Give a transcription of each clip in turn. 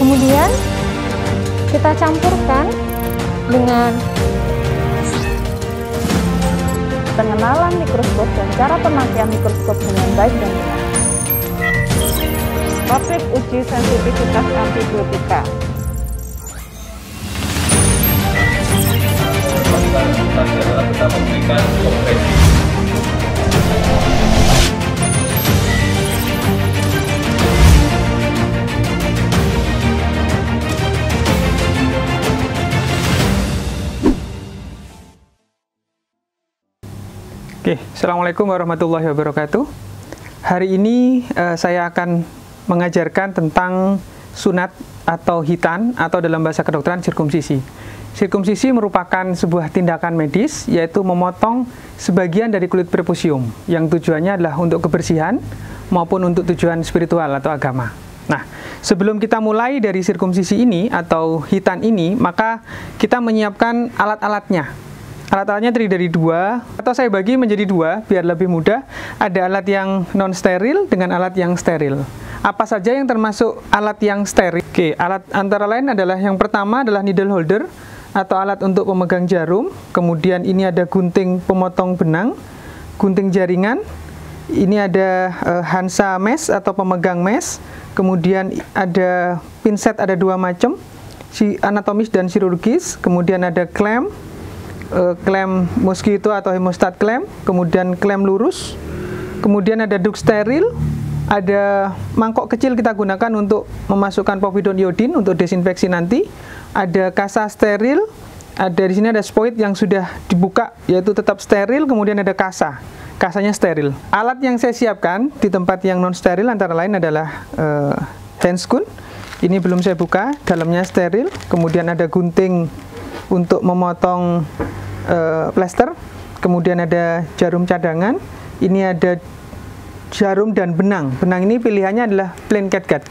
Kemudian kita campurkan dengan pengenalan mikroskop dan cara pemakaian mikroskop dengan baik dan benar. Topik uji sensitivitas antibiotika. Adalah kita memberikan kompresi. Oke, Assalamualaikum warahmatullahi wabarakatuh. Hari ini saya akan mengajarkan tentang sunat atau hitan atau dalam bahasa kedokteran sirkumsisi. Sirkumsisi merupakan sebuah tindakan medis, yaitu memotong sebagian dari kulit prepusium yang tujuannya adalah untuk kebersihan maupun untuk tujuan spiritual atau agama. Nah, sebelum kita mulai dari sirkumsisi ini atau hitan ini, maka kita menyiapkan alat-alatnya. Alat-alatnya terdiri dari dua, atau saya bagi menjadi dua biar lebih mudah. Ada alat yang non-steril dengan alat yang steril. Apa saja yang termasuk alat yang steril? Oke, alat antara lain adalah yang pertama adalah needle holder atau alat untuk pemegang jarum. Kemudian ini ada gunting pemotong benang, gunting jaringan. Ini ada Hansa mesh atau pemegang mesh. Kemudian ada pinset, ada dua macam, anatomis dan chirurgis. Kemudian ada klem, klem mosquito atau hemostat klem, kemudian klem lurus, kemudian ada duk steril, ada mangkok kecil kita gunakan untuk memasukkan povidone iodin untuk desinfeksi nanti, ada kasa steril, ada di sini ada spoit yang sudah dibuka yaitu tetap steril, kemudian ada kasanya steril. Alat yang saya siapkan di tempat yang non steril antara lain adalah handscoon, ini belum saya buka, dalamnya steril, kemudian ada gunting untuk memotong plester, kemudian ada jarum cadangan, ini ada jarum dan benang. Benang ini pilihannya adalah plain catgut.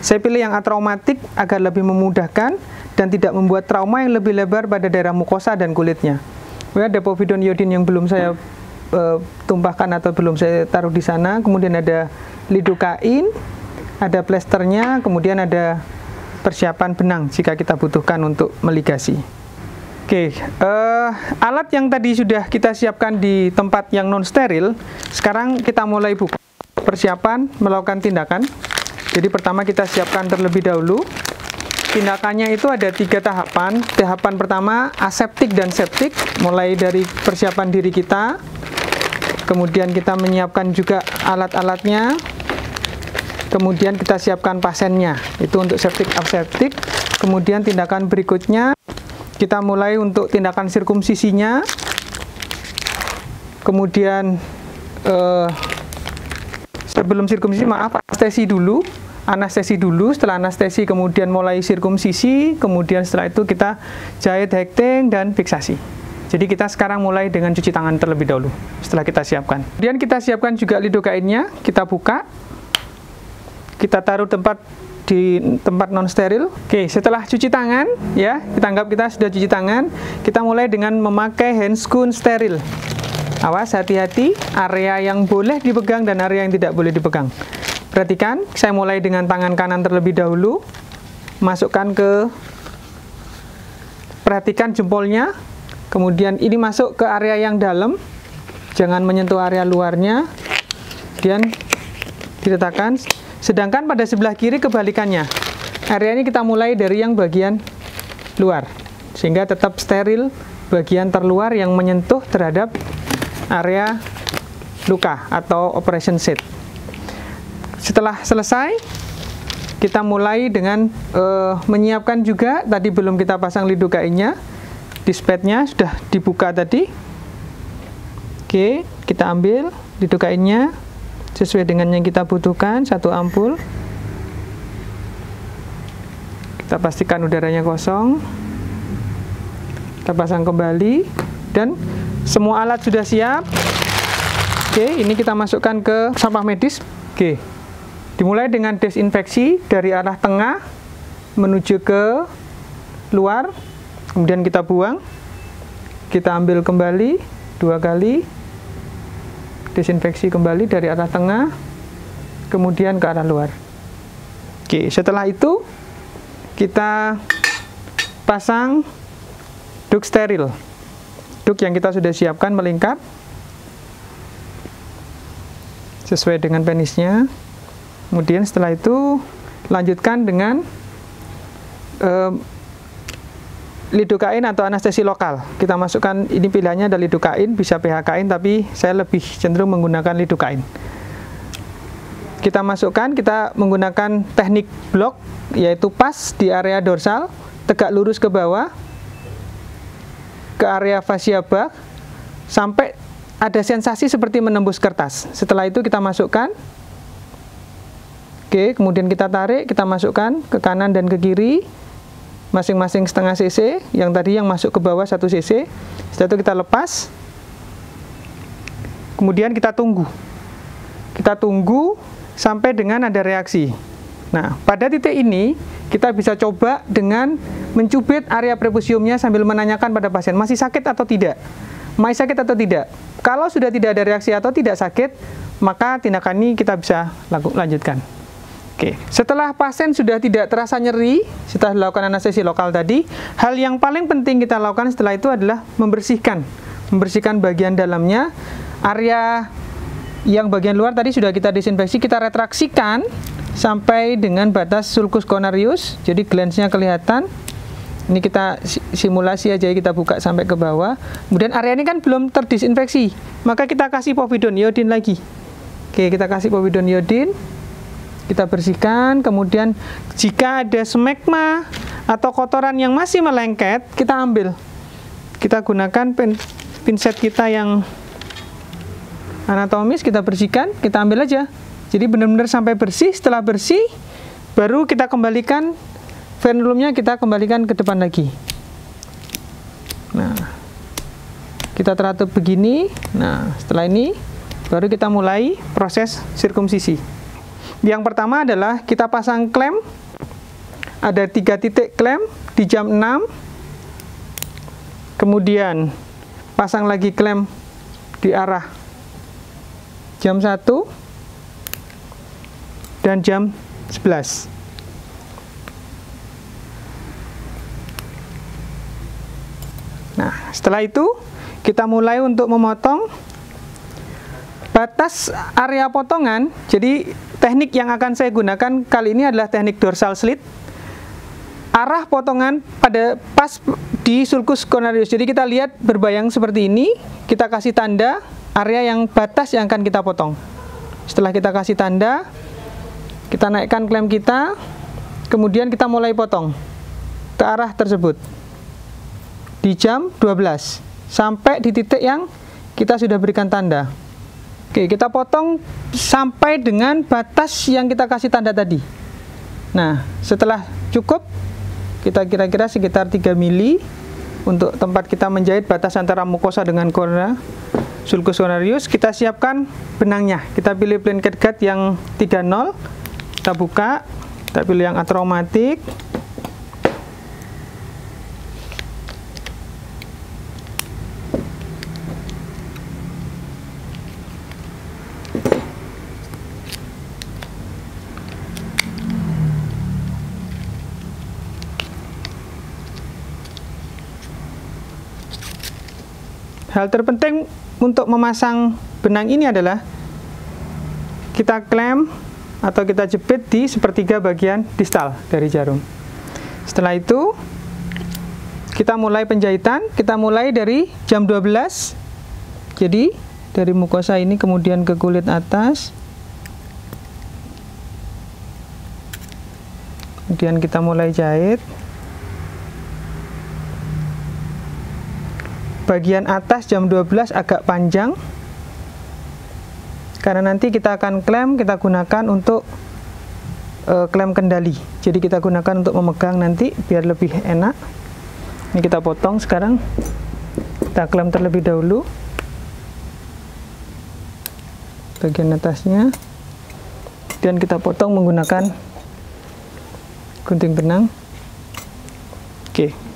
Saya pilih yang atraumatik agar lebih memudahkan dan tidak membuat trauma yang lebih lebar pada daerah mukosa dan kulitnya. Kemudian ada povidone iodin yang belum saya tumpahkan atau belum saya taruh di sana. Kemudian ada lidocain, ada plesternya, kemudian ada persiapan benang jika kita butuhkan untuk meligasi. Oke, alat yang tadi sudah kita siapkan di tempat yang non steril, sekarang kita mulai buka persiapan melakukan tindakan. Jadi pertama kita siapkan terlebih dahulu. Tindakannya itu ada 3 tahapan. Tahapan pertama aseptik dan septik, mulai dari persiapan diri kita. Kemudian kita menyiapkan juga alat-alatnya. Kemudian kita siapkan pasiennya, itu untuk septik aseptik. Kemudian tindakan berikutnya kita mulai untuk tindakan sirkumsisinya, kemudian sebelum sirkumsisi, anestesi dulu, setelah anestesi kemudian mulai sirkumsisi, kemudian setelah itu kita jahit, hekting, dan fiksasi. Jadi kita sekarang mulai dengan cuci tangan terlebih dahulu, setelah kita siapkan. Kemudian kita siapkan juga lidocainnya, kita buka, kita taruh di tempat non steril. Oke, setelah cuci tangan, ya, kita anggap kita sudah cuci tangan, kita mulai dengan memakai handscoon steril. Awas, hati-hati, area yang boleh dipegang dan area yang tidak boleh dipegang. Perhatikan, saya mulai dengan tangan kanan terlebih dahulu, masukkan perhatikan jempolnya, kemudian ini masuk ke area yang dalam, jangan menyentuh area luarnya, kemudian diletakkan. Sedangkan pada sebelah kiri kebalikannya. Area ini kita mulai dari yang bagian luar, sehingga tetap steril bagian terluar yang menyentuh terhadap area luka atau operation site. Setelah selesai, kita mulai dengan menyiapkan juga, tadi belum kita pasang lidocainnya, dispadnya sudah dibuka tadi. Oke, kita ambil lidocainnya sesuai dengan yang kita butuhkan, 1 ampul. Kita pastikan udaranya kosong. Kita pasang kembali dan semua alat sudah siap. Oke, ini kita masukkan ke sampah medis. Oke, dimulai dengan desinfeksi dari arah tengah menuju ke luar, kemudian kita buang. Kita ambil kembali 2 kali. Desinfeksi kembali dari arah tengah, kemudian ke arah luar. Oke, setelah itu kita pasang duk steril. Duk yang kita sudah siapkan melingkar sesuai dengan penisnya. Kemudian setelah itu lanjutkan dengan lidokain atau anestesi lokal. Kita masukkan, ini pilihannya ada lidokain, bisa PHKin, tapi saya lebih cenderung menggunakan lidokain. Kita masukkan, kita menggunakan teknik blok, yaitu pas di area dorsal, tegak lurus ke bawah, ke area fascia bak, sampai ada sensasi seperti menembus kertas. Setelah itu kita masukkan. Oke, kemudian kita tarik, kita masukkan ke kanan dan ke kiri, masing-masing setengah cc, yang tadi yang masuk ke bawah 1 cc. Setelah itu kita lepas, kemudian kita tunggu. Kita tunggu sampai dengan ada reaksi. Nah, pada titik ini, kita bisa coba dengan mencubit area prepusiumnya sambil menanyakan pada pasien, masih sakit atau tidak? Masih sakit atau tidak? Kalau sudah tidak ada reaksi atau tidak sakit, maka tindakan ini kita bisa lanjutkan. Oke, setelah pasien sudah tidak terasa nyeri, setelah dilakukan anestesi lokal tadi, hal yang paling penting kita lakukan setelah itu adalah membersihkan bagian dalamnya. Area yang bagian luar tadi sudah kita disinfeksi, kita retraksikan sampai dengan batas sulcus conarius, jadi glans-nya kelihatan. Ini kita simulasi aja, kita buka sampai ke bawah. Kemudian area ini kan belum terdisinfeksi, maka kita kasih povidone iodin lagi. Oke, kita kasih povidone iodin. Kita bersihkan, kemudian jika ada smegma atau kotoran yang masih melengket, kita ambil. Kita gunakan pinset kita yang anatomis, kita bersihkan, kita ambil aja. Jadi benar-benar sampai bersih. Setelah bersih, baru kita kembalikan frenulumnya, kita kembalikan ke depan lagi. Nah, kita teratur begini. Nah, setelah ini, baru kita mulai proses sirkumsisi. Yang pertama adalah kita pasang klem, ada 3 titik klem di jam 6, kemudian pasang lagi klem di arah jam 1 dan jam 11. Nah, setelah itu kita mulai untuk memotong batas area potongan. Jadi teknik yang akan saya gunakan kali ini adalah teknik dorsal slit. Arah potongan pada pas di sulcus conarius. Jadi kita lihat berbayang seperti ini, kita kasih tanda area yang batas yang akan kita potong. Setelah kita kasih tanda, kita naikkan klem kita, kemudian kita mulai potong ke arah tersebut di jam 12 sampai di titik yang kita sudah berikan tanda. Oke, kita potong sampai dengan batas yang kita kasih tanda tadi. Nah, setelah cukup, kita kira-kira sekitar 3 mili untuk tempat kita menjahit batas antara mukosa dengan cornea sulcus conarius. Kita siapkan benangnya. Kita pilih plain catgut yang 30. Kita buka, kita pilih yang atraumatik. Hal terpenting untuk memasang benang ini adalah kita klem atau kita jepit di sepertiga bagian distal dari jarum. Setelah itu kita mulai penjahitan. Kita mulai dari jam 12. Jadi dari mukosa ini kemudian ke kulit atas. Kemudian kita mulai jahit. Bagian atas jam 12 agak panjang, karena nanti kita akan klem, kita gunakan untuk klem kendali. Jadi kita gunakan untuk memegang nanti biar lebih enak. Ini kita potong sekarang. Kita klem terlebih dahulu bagian atasnya, dan kita potong menggunakan gunting benang. Oke.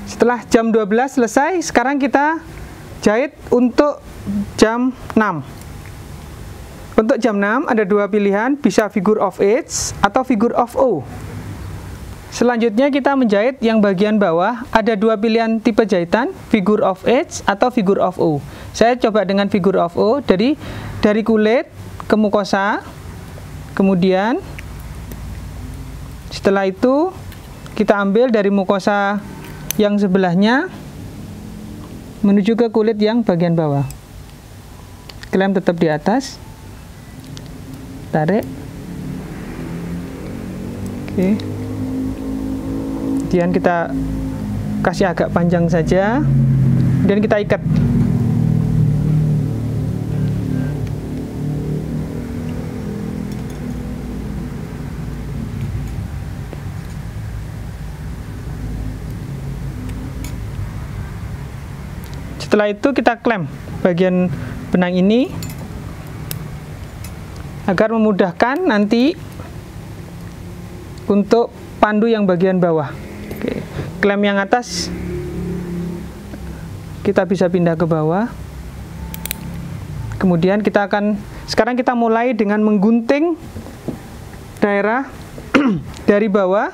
Setelah jam 12 selesai, sekarang kita jahit untuk jam 6. Untuk jam 6 ada 2 pilihan, bisa figure of H atau figure of O. Selanjutnya kita menjahit yang bagian bawah. Ada dua pilihan tipe jahitan, figure of H atau figure of O. Saya coba dengan figure of O. Dari kulit ke mukosa, kemudian setelah itu kita ambil dari mukosa yang sebelahnya menuju ke kulit yang bagian bawah. Klem tetap di atas, tarik. Oke. Kemudian kita kasih agak panjang saja, dan kita ikat. Setelah itu kita klem bagian benang ini agar memudahkan nanti untuk pandu yang bagian bawah. Oke. Klem yang atas kita bisa pindah ke bawah. Kemudian sekarang kita mulai dengan menggunting daerah dari bawah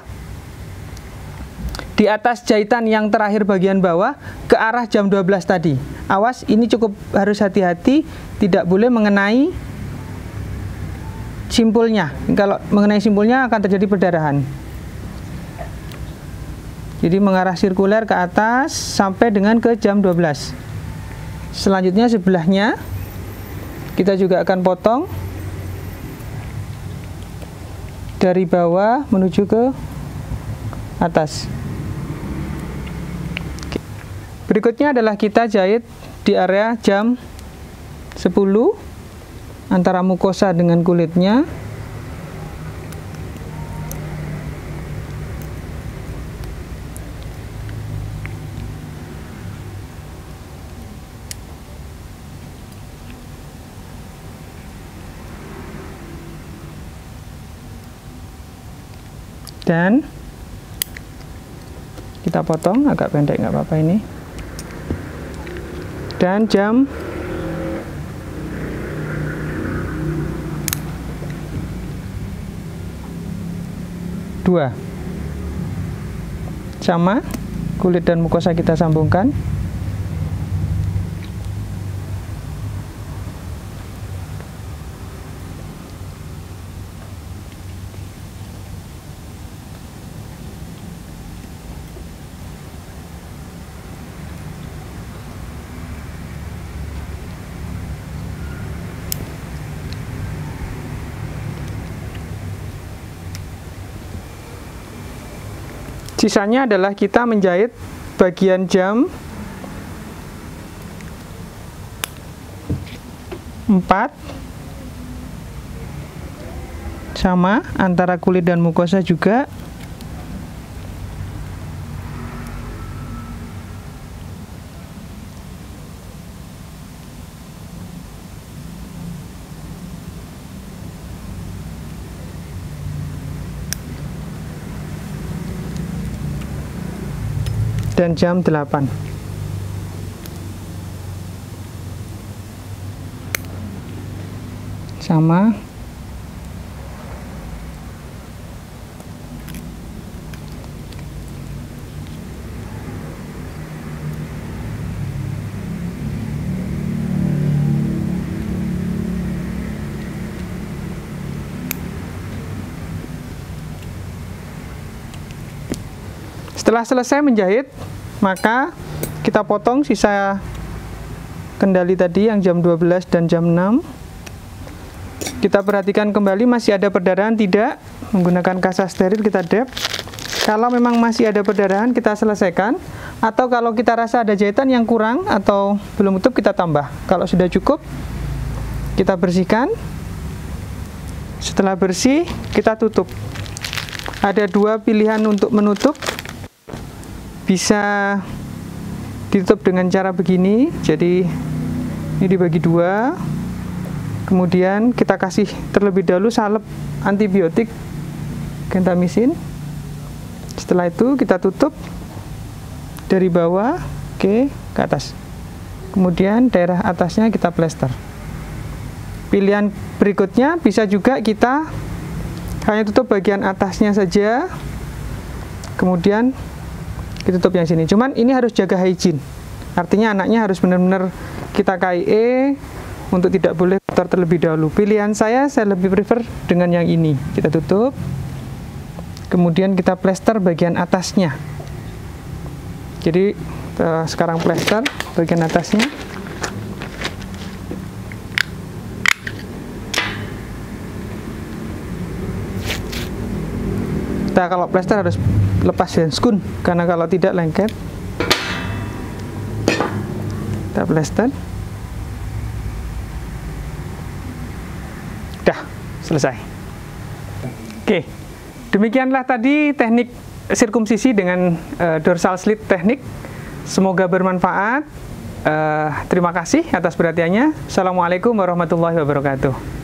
di atas jahitan yang terakhir bagian bawah ke arah jam 12 tadi. Awas, ini cukup harus hati-hati, tidak boleh mengenai simpulnya. Kalau mengenai simpulnya akan terjadi perdarahan. Jadi mengarah sirkuler ke atas sampai dengan ke jam 12. Selanjutnya sebelahnya kita juga akan potong dari bawah menuju ke atas. Berikutnya adalah kita jahit di area jam 10 antara mukosa dengan kulitnya. Dan kita potong agak pendek, nggak apa-apa ini. Dan jam 2 sama, kulit dan mukosa kita sambungkan. Sisanya adalah kita menjahit bagian jam 4 sama antara kulit dan mukosa juga. Dan jam 8. Sama. Setelah selesai menjahit, maka kita potong sisa kendali tadi yang jam 12 dan jam 6. Kita perhatikan kembali masih ada perdarahan, tidak. Menggunakan kasa steril kita dep. Kalau memang masih ada perdarahan, kita selesaikan. Atau kalau kita rasa ada jahitan yang kurang atau belum utuh, kita tambah. Kalau sudah cukup, kita bersihkan. Setelah bersih, kita tutup. Ada dua pilihan untuk menutup. Bisa ditutup dengan cara begini, jadi ini dibagi dua, kemudian kita kasih terlebih dahulu salep antibiotik gentamicin. Setelah itu kita tutup dari bawah ke atas, kemudian daerah atasnya kita plester. Pilihan berikutnya bisa juga kita hanya tutup bagian atasnya saja, kemudian ditutup yang sini. Cuman ini harus jaga hygiene, artinya anaknya harus benar-benar kita KIE untuk tidak boleh kotor terlebih dahulu. Pilihan saya lebih prefer dengan yang ini. Kita tutup, kemudian kita plester bagian atasnya. Jadi sekarang plester bagian atasnya. Kita kalau plester harus lepas handskun, karena kalau tidak lengket. Kita plester. Dah, selesai. Oke, demikianlah tadi teknik sirkumsisi dengan dorsal slit teknik. Semoga bermanfaat. Terima kasih atas perhatiannya. Assalamualaikum warahmatullahi wabarakatuh.